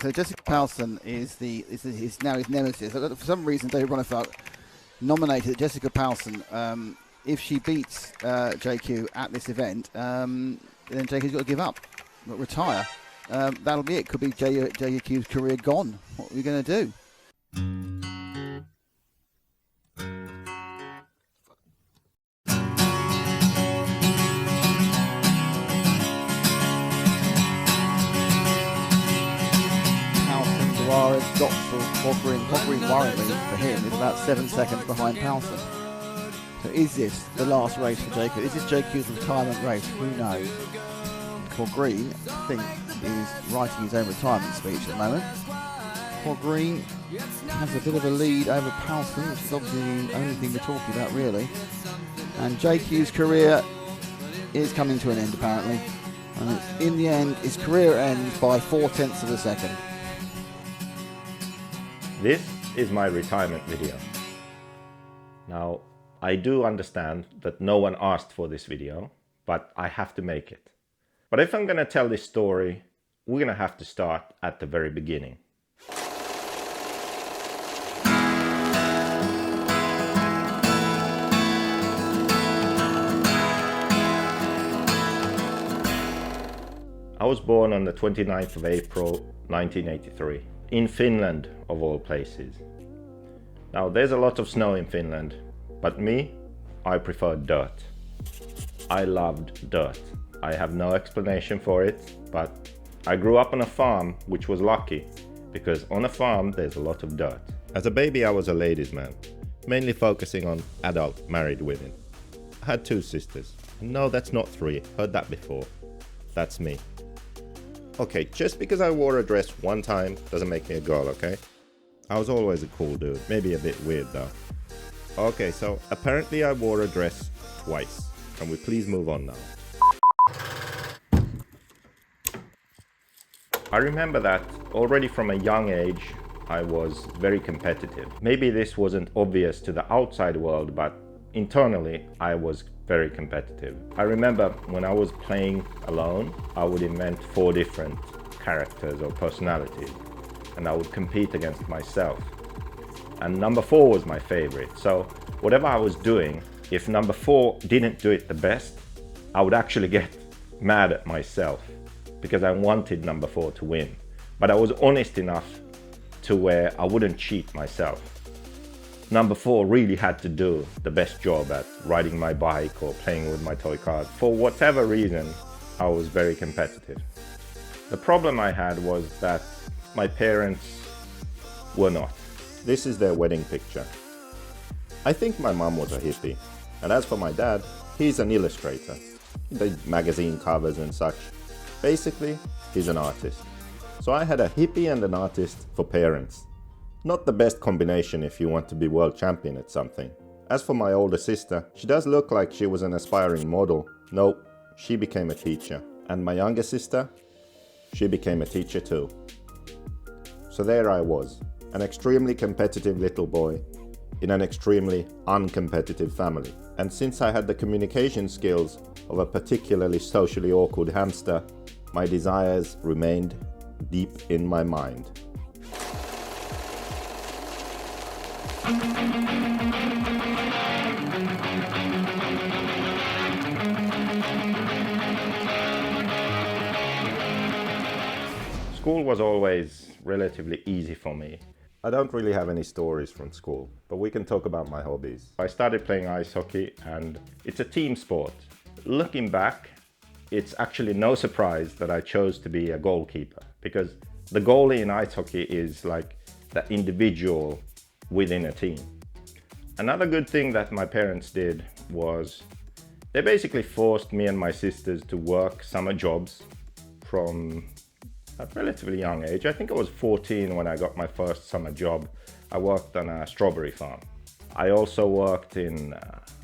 So Jessica Powson is now his nemesis. For some reason, David Bonifant nominated Jessica Powson. If she beats JQ at this event, then JQ's got to give up, retire. That'll be it. Could be JQ's career gone. What are we going to do? THEQuagraine worryingly for him is about 7 seconds behind Powson. So is this the last race for JQ? Is this JQ's retirement race? Who knows? THEQuagraine, I think, is writing his own retirement speech at the moment. THEQuagraine has a bit of a lead over Powson, which is obviously the only thing we're talking about really. And JQ's career is coming to an end apparently. And it's, in the end, his career ends by 0.4 of a second. This is my retirement video. Now, I do understand that no one asked for this video, but I have to make it. But if I'm going to tell this story, we're going to have to start at the very beginning. I was born on the 29th of April 1983. In Finland, of all places. Now, there's a lot of snow in Finland, but me, I prefer dirt. I loved dirt. I have no explanation for it, but I grew up on a farm, which was lucky, because on a farm there's a lot of dirt. As a baby, I was a ladies' man, mainly focusing on adult married women. I had 2 sisters. No, that's not 3. Heard that before. That's me. Okay, just because I wore a dress one time doesn't make me a girl, okay? I was always a cool dude, maybe a bit weird though. Okay, so apparently I wore a dress twice. Can we please move on now? I remember that already from a young age I was very competitive. Maybe this wasn't obvious to the outside world, but internally I was very competitive. I remember when I was playing alone, I would invent 4 different characters or personalities, and I would compete against myself. And number 4 was my favorite. So whatever I was doing, if number 4 didn't do it the best, I would actually get mad at myself because I wanted number 4 to win. But I was honest enough to where I wouldn't cheat myself. Number 4 really had to do the best job at riding my bike or playing with my toy cars. For whatever reason, I was very competitive. The problem I had was that my parents were not. This is their wedding picture. I think my mum was a hippie, and as for my dad, he's an illustrator. He did magazine covers and such. Basically, he's an artist. So I had a hippie and an artist for parents. Not the best combination if you want to be world champion at something. As for my older sister, she does look like she was an aspiring model. Nope, she became a teacher. And my younger sister, she became a teacher too. So there I was, an extremely competitive little boy in an extremely uncompetitive family. And since I had the communication skills of a particularly socially awkward hamster, my desires remained deep in my mind. School was always relatively easy for me. I don't really have any stories from school, but we can talk about my hobbies. I started playing ice hockey, and it's a team sport. Looking back, it's actually no surprise that I chose to be a goalkeeper, because the goalie in ice hockey is like the individual within a team. Another good thing that my parents did was they basically forced me and my sisters to work summer jobs from a relatively young age. I think I was 14 when I got my first summer job. I worked on a strawberry farm. I also worked in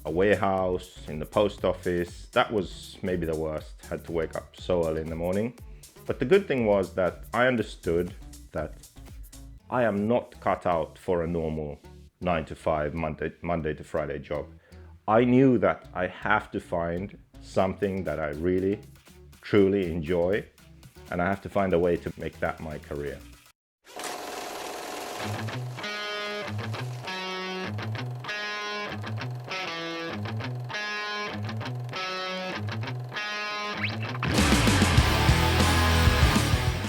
a warehouse, in the post office. That was maybe the worst. Had to wake up so early in the morning. But the good thing was that I understood that I am not cut out for a normal 9 to 5, Monday to Friday job. I knew that I have to find something that I really, truly enjoy, and I have to find a way to make that my career.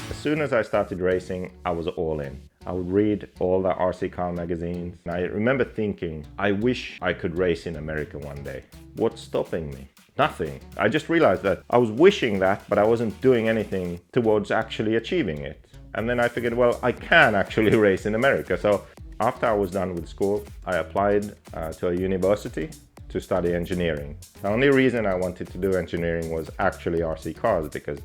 As soon as I started racing, I was all in. I would read all the RC car magazines. And I remember thinking, I wish I could race in America one day. What's stopping me? Nothing. I just realized that I was wishing that, but I wasn't doing anything towards actually achieving it. And then I figured, well, I can actually race in America. So after I was done with school, I applied to a university to study engineering. The only reason I wanted to do engineering was actually RC cars, because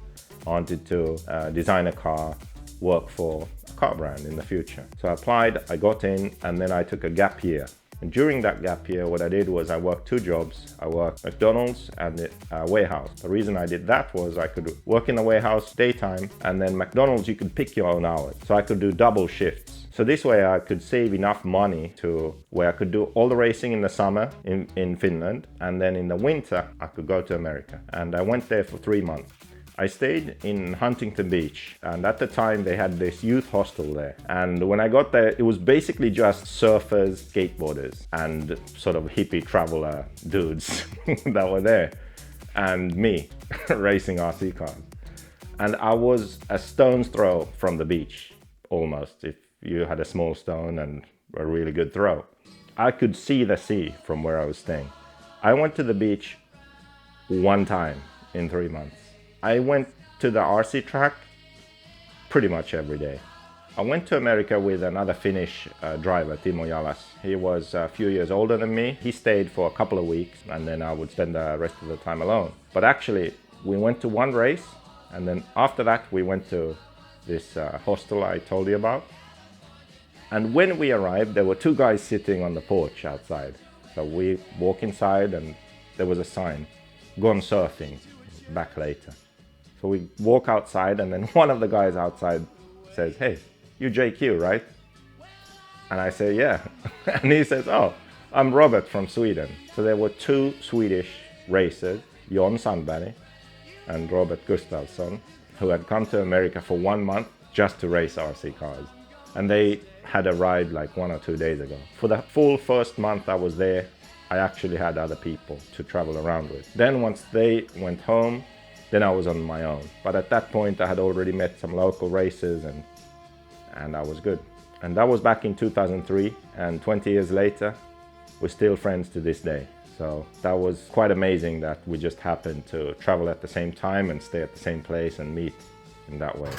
I wanted to design a car, work for a car brand in the future. So I applied, I got in, and then I took a gap year. And during that gap year, what I did was I worked 2 jobs. I worked at McDonald's and a warehouse. The reason I did that was I could work in the warehouse daytime, and then McDonald's you could pick your own hours. So I could do double shifts. So this way I could save enough money to where I could do all the racing in the summer in Finland, and then in the winter I could go to America. And I went there for 3 months. I stayed in Huntington Beach, and at the time they had this youth hostel there. And when I got there, it was basically just surfers, skateboarders, and sort of hippie traveler dudes that were there, and me racing RC cars. And I was a stone's throw from the beach, almost, if you had a small stone and a really good throw. I could see the sea from where I was staying. I went to the beach 1 time in 3 months. I went to the RC track pretty much every day. I went to America with another Finnish driver, Timo Jalas. He was a few years older than me. He stayed for a couple of weeks, and then I would spend the rest of the time alone. But actually, we went to 1 race, and then after that we went to this hostel I told you about. And when we arrived, there were 2 guys sitting on the porch outside. So we walk inside, and there was a sign, "Gone surfing, back later." So we walk outside, and then one of the guys outside says, "Hey, you JQ, right?" And I say, "Yeah." And he says, "Oh, I'm Robert from Sweden." So there were 2 Swedish racers, Jon Sandberg and Robert Gustafsson, who had come to America for 1 month just to race RC cars. And they had a ride like 1 or 2 days ago. For the full first month I was there, I actually had other people to travel around with. Then once they went home, then I was on my own. But at that point I had already met some local racers, and I was good. And that was back in 2003, and 20 years later, we're still friends to this day. So that was quite amazing that we just happened to travel at the same time and stay at the same place and meet in that way.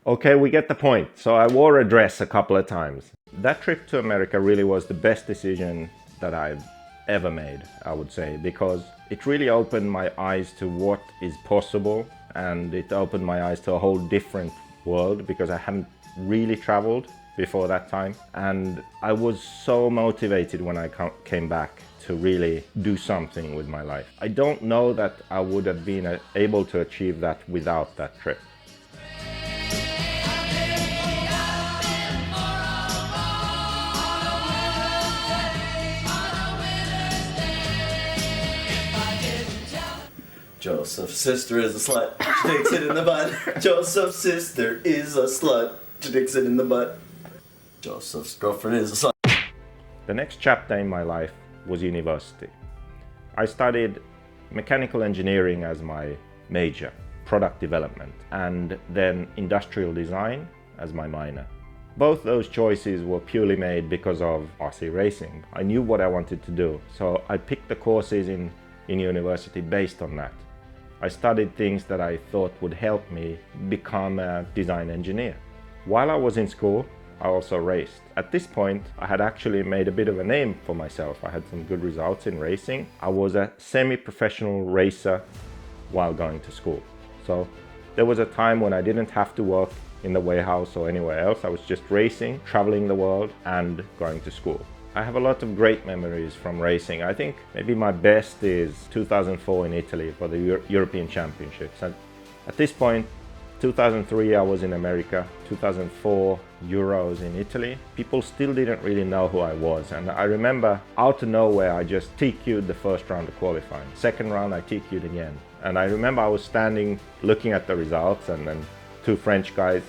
Okay, we get the point. So I wore a dress a couple of times. That trip to America really was the best decision that I've ever made, I would say, because it really opened my eyes to what is possible, and it opened my eyes to a whole different world, because I hadn't really traveled before that time. And I was so motivated when I came back to really do something with my life. I don't know that I would have been able to achieve that without that trip. Joseph's sister is a slut. She takes it in the butt. Joseph's sister is a slut. She takes it in the butt. Joseph's girlfriend is a slut. The next chapter in my life was university. I studied mechanical engineering as my major, product development, and then industrial design as my minor. Both those choices were purely made because of RC racing. I knew what I wanted to do, so I picked the courses in university based on that. I studied things that I thought would help me become a design engineer. While I was in school, I also raced. At this point, I had actually made a bit of a name for myself. I had some good results in racing. I was a semi-professional racer while going to school. So there was a time when I didn't have to work in the warehouse or anywhere else. I was just racing, traveling the world, and going to school. I have a lot of great memories from racing. I think maybe my best is 2004 in Italy for the European Championships. And at this point, 2003 I was in America, 2004 Euros in Italy. People still didn't really know who I was. And I remember out of nowhere, I just TQ'd the first round of qualifying. Second round, I TQ'd again. And I remember I was standing looking at the results, and then 2 French guys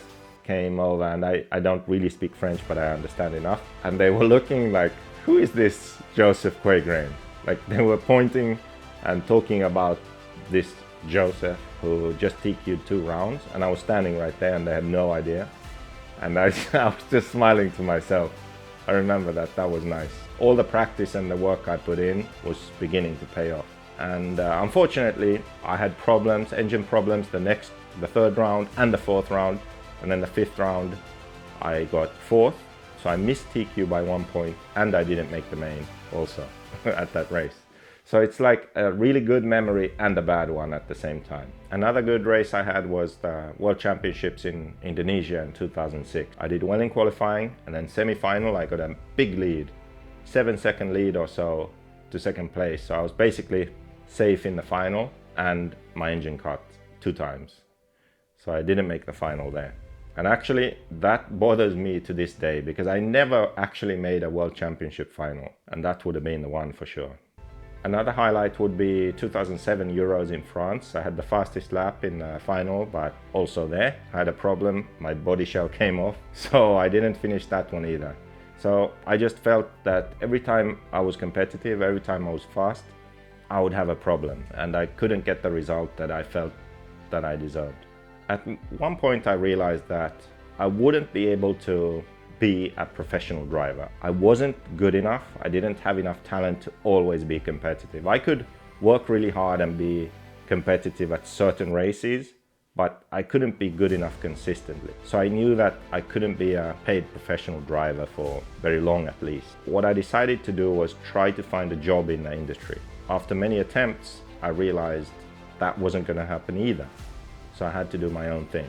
came over, and I don't really speak French, but I understand enough. And they were looking like, who is this JQRacing? Like they were pointing and talking about this Joseph who just TQ'd 2 rounds, and I was standing right there and they had no idea. And I was just smiling to myself. I remember that was nice. All the practice and the work I put in was beginning to pay off. And unfortunately, I had problems, engine problems, the third round and the 4th round. And then the 5th round, I got 4th. So I missed TQ by 1 point, and I didn't make the main also at that race. So it's like a really good memory and a bad one at the same time. Another good race I had was the World Championships in Indonesia in 2006. I did well in qualifying, and then semi-final I got a big lead, 7-second lead or so to second place. So I was basically safe in the final, and my engine cut 2 times. So I didn't make the final there. And actually that bothers me to this day, because I never actually made a World Championship final, and that would have been the one for sure. Another highlight would be 2007 Euros in France. I had the fastest lap in the final, but also there I had a problem. My body shell came off, so I didn't finish that one either. So I just felt that every time I was competitive, every time I was fast, I would have a problem, and I couldn't get the result that I felt that I deserved. At one point I realized that I wouldn't be able to be a professional driver. I wasn't good enough. I didn't have enough talent to always be competitive. I could work really hard and be competitive at certain races, but I couldn't be good enough consistently. So I knew that I couldn't be a paid professional driver for very long at least. What I decided to do was try to find a job in the industry. After many attempts, I realized that wasn't going to happen either. So I had to do my own thing.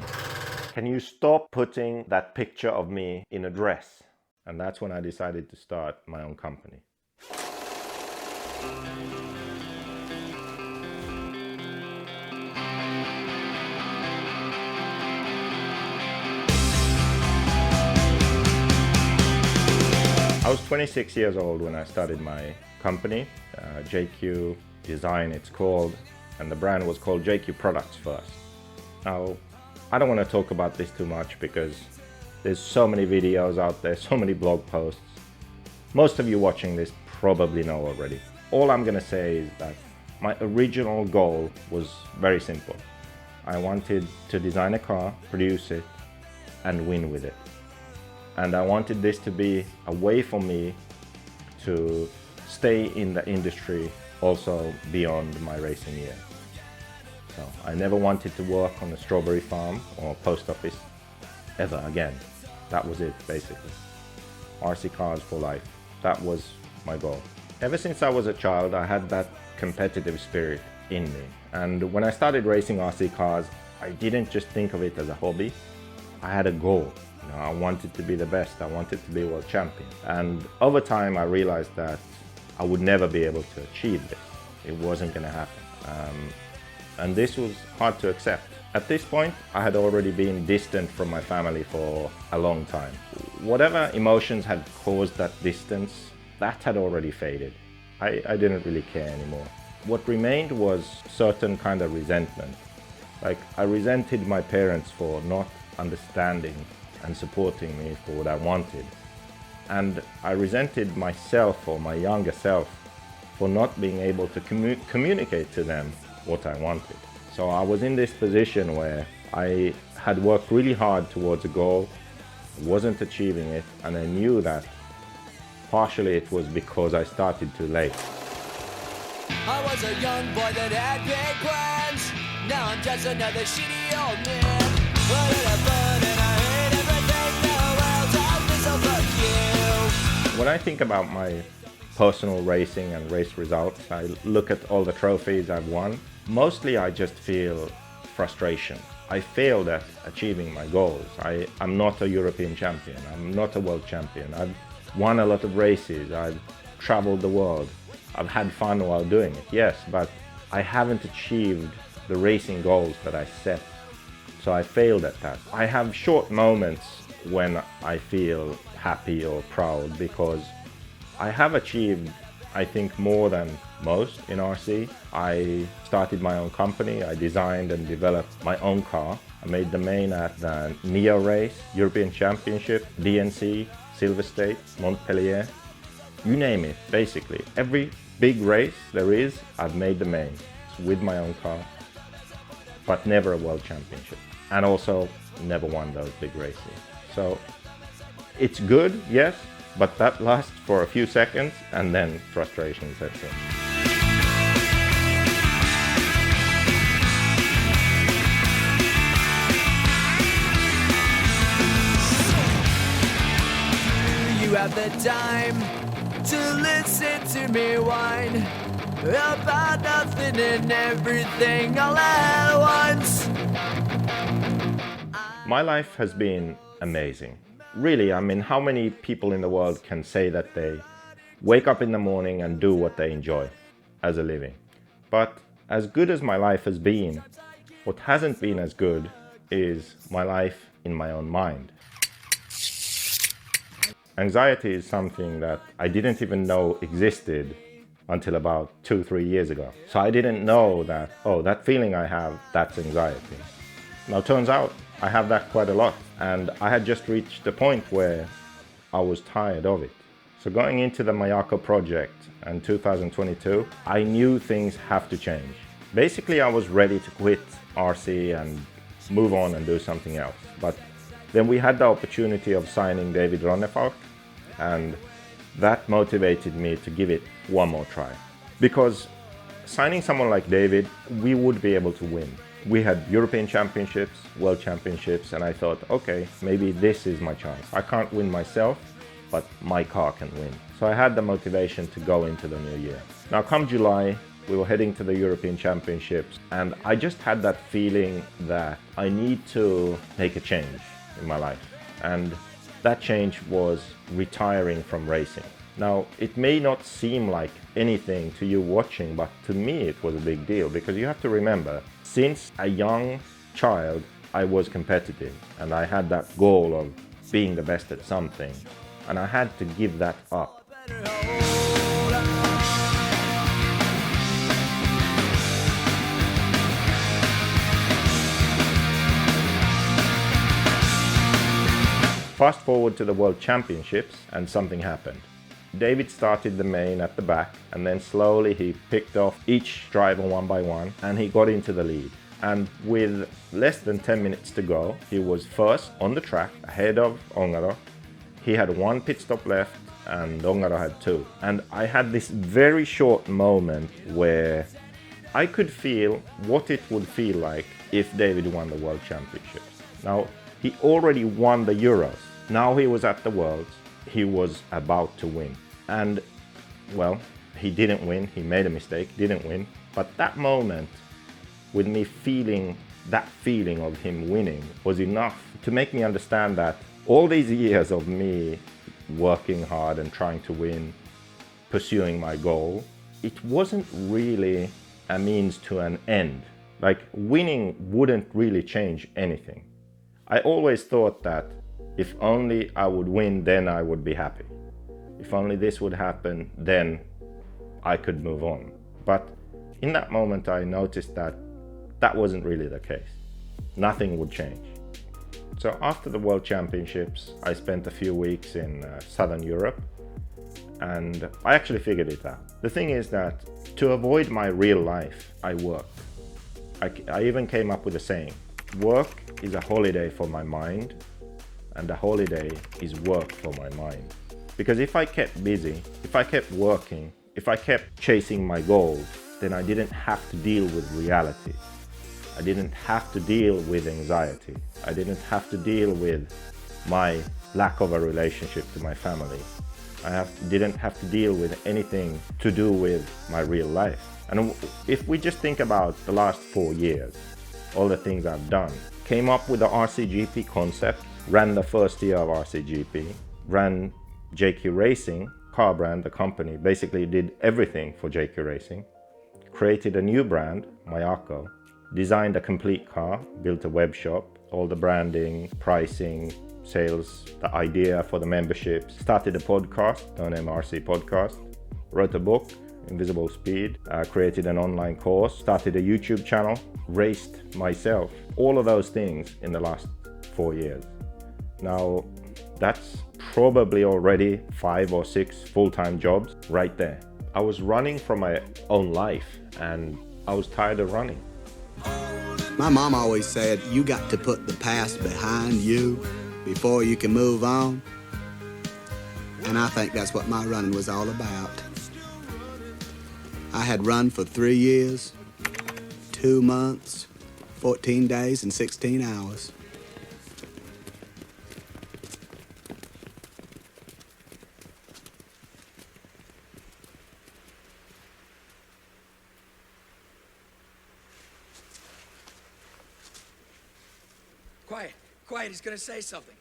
Can you stop putting that picture of me in a dress? And that's when I decided to start my own company. I was 26 years old when I started my company, JQ Design it's called, and the brand was called JQ Products first. Now, I don't want to talk about this too much because there's so many videos out there, so many blog posts. Most of you watching this probably know already. All I'm going to say is that my original goal was very simple. I wanted to design a car, produce it, and win with it. And I wanted this to be a way for me to stay in the industry also beyond my racing years. So I never wanted to work on a strawberry farm or post office ever again. That was it, basically. RC cars for life. That was my goal. Ever since I was a child, I had that competitive spirit in me. And when I started racing RC cars, I didn't just think of it as a hobby. I had a goal. You know, I wanted to be the best. I wanted to be world champion. And over time, I realized that I would never be able to achieve this. It wasn't going to happen. And this was hard to accept. At this point, I had already been distant from my family for a long time. Whatever emotions had caused that distance, that had already faded. I didn't really care anymore. What remained was certain kind of resentment. Like, I resented my parents for not understanding and supporting me for what I wanted. And I resented myself, or my younger self, for not being able to communicate to them what I wanted. So I was in this position where I had worked really hard towards a goal, wasn't achieving it, and I knew that partially it was because I started too late. I was a young boy that had big plans. Now I'm just another shitty old man. What did I fun and I hate everything. The world's out, so fuck you. When I think about my personal racing and race results, I look at all the trophies I've won. Mostly I just feel frustration. I failed at achieving my goals. I'm not a European champion. I'm not a world champion. I've won a lot of races. I've traveled the world. I've had fun while doing it, yes, but I haven't achieved the racing goals that I set. So I failed at that. I have short moments when I feel happy or proud because I have achieved, I think, more than most in RC. I started my own company. I designed and developed my own car. I made the main at the NEO race, European Championship, DNC, Silver State, Montpellier. You name it, basically. Every big race there is, I've made the main with my own car, but never a world championship. And also never won those big races. So it's good, yes, but that lasts for a few seconds and then frustration sets in. You have the time to listen to me whine about nothing and everything all at once. My life has been amazing. Really, I mean, how many people in the world can say that they wake up in the morning and do what they enjoy as a living? But as good as my life has been, what hasn't been as good is my life in my own mind. Anxiety is something that I didn't even know existed until about 2-3 years ago. So I didn't know that, oh, that feeling I have, that's anxiety. Now turns out I have that quite a lot, and I had just reached the point where I was tired of it. So going into the Mayako project in 2022, I knew things have to change. Basically, I was ready to quit RC and move on and do something else. But then we had the opportunity of signing David Ronnefalk, and that motivated me to give it one more try. Because signing someone like David, we would be able to win. We had European Championships, World Championships, and I thought, okay, maybe this is my chance. I can't win myself, but my car can win. So I had the motivation to go into the new year. Now come July, we were heading to the European Championships, and I just had that feeling that I need to make a change in my life. And that change was retiring from racing. Now, it may not seem like anything to you watching, but to me it was a big deal, because you have to remember, since a young child, I was competitive and I had that goal of being the best at something, and I had to give that up. Fast forward to the World Championships and something happened. David started the main at the back, and then slowly he picked off each driver one by one and he got into the lead. And with less than 10 minutes to go, he was first on the track ahead of Ongaro. He had one pit stop left and Ongaro had two. And I had this very short moment where I could feel what it would feel like if David won the World Championships. Now, he already won the Euros. Now he was at the Worlds. He was about to win. And, well, he didn't win. He made a mistake, didn't win. But that moment, with me feeling that feeling of him winning, was enough to make me understand that all these years of me working hard and trying to win, pursuing my goal, it wasn't really a means to an end. Like, winning wouldn't really change anything. I always thought that if only I would win, then I would be happy. If only this would happen, then I could move on. But in that moment, I noticed that that wasn't really the case. Nothing would change. So after the World Championships, I spent a few weeks in Southern Europe, and I actually figured it out. The thing is that to avoid my real life, I worked. I even came up with a saying: work is a holiday for my mind, and a holiday is work for my mind. Because if I kept busy, if I kept working, if I kept chasing my goals, then I didn't have to deal with reality. I didn't have to deal with anxiety. I didn't have to deal with my lack of a relationship to my family. Didn't have to deal with anything to do with my real life. And if we just think about the last 4 years, all the things I've done, came up with the RCGP concept, ran the first year of RCGP, ran JQRacing, car brand, the company, basically did everything for JQRacing, created a new brand, Mayako, designed a complete car, built a web shop, all the branding, pricing, sales, the idea for the memberships, started a podcast, No Name RC Podcast, wrote a book, Invisible Speed, created an online course, started a YouTube channel, raced myself. All of those things in the last 4 years. Now, that's probably already 5 or 6 full-time jobs right there. I was running from my own life and I was tired of running. My mom always said, you got to put the past behind you before you can move on. And I think that's what my running was all about. I had run for 3 years, 2 months, 14 days, and 16 hours. Quiet, quiet, he's gonna say something.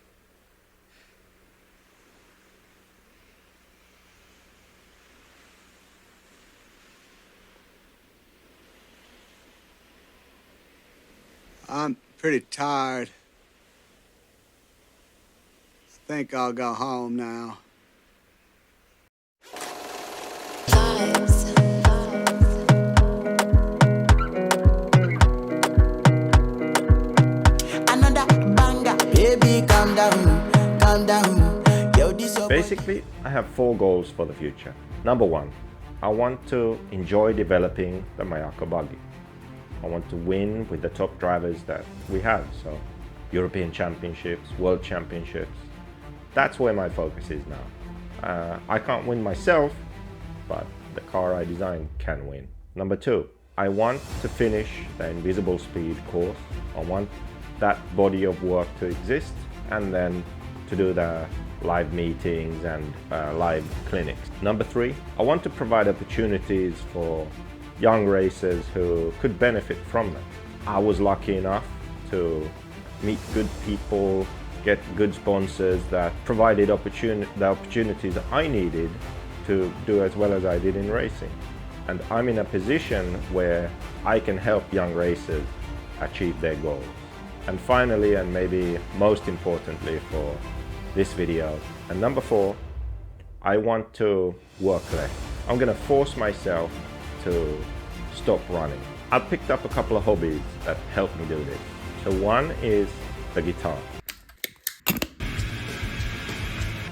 I'm pretty tired. I think I'll go home now. Another banger, baby, calm down, calm down. Yo, this Basically, I have 4 goals for the future. Number 1, I want to enjoy developing the Mayako buggy. I want to win with the top drivers that we have, so European Championships, World Championships. That's where my focus is now. I can't win myself, but the car I design can win. Number 2, I want to finish the Invisible Speed course. I want that body of work to exist, and then to do the live meetings and live clinics. Number 3, I want to provide opportunities for young racers who could benefit from them. I was lucky enough to meet good people, get good sponsors that provided the opportunities I needed to do as well as I did in racing. And I'm in a position where I can help young racers achieve their goals. And finally, and maybe most importantly for this video, and number 4, I want to work less. I'm gonna force myself to stop running. I've picked up a couple of hobbies that help me do this. So one is the guitar.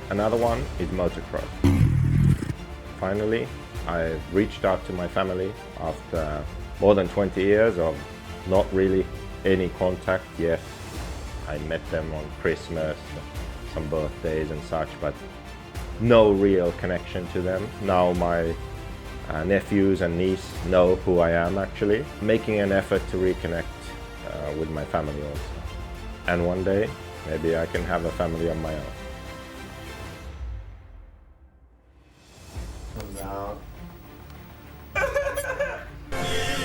Another one is motocross. Finally, I reached out to my family after more than 20 years of not really any contact. Yes, I met them on Christmas, some birthdays and such, but no real connection to them. Now my nephews and niece know who I am actually. Making an effort to reconnect with my family also. And one day, maybe I can have a family of my own.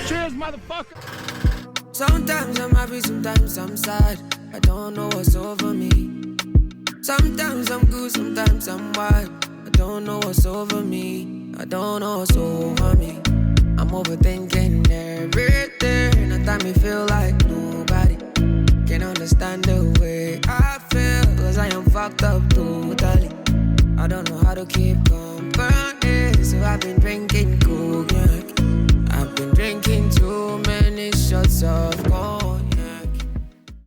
Cheers, motherfucker! Sometimes I'm happy, sometimes I'm sad. I don't know what's over me. Sometimes I'm good, sometimes I'm wild. I don't know what's over me. I don't know what's over me. I'm overthinking everything. At time me feel like nobody can understand the way I feel. Cause I am fucked up totally. I don't know how to keep company. So I've been drinking cognac. I've been drinking too many shots of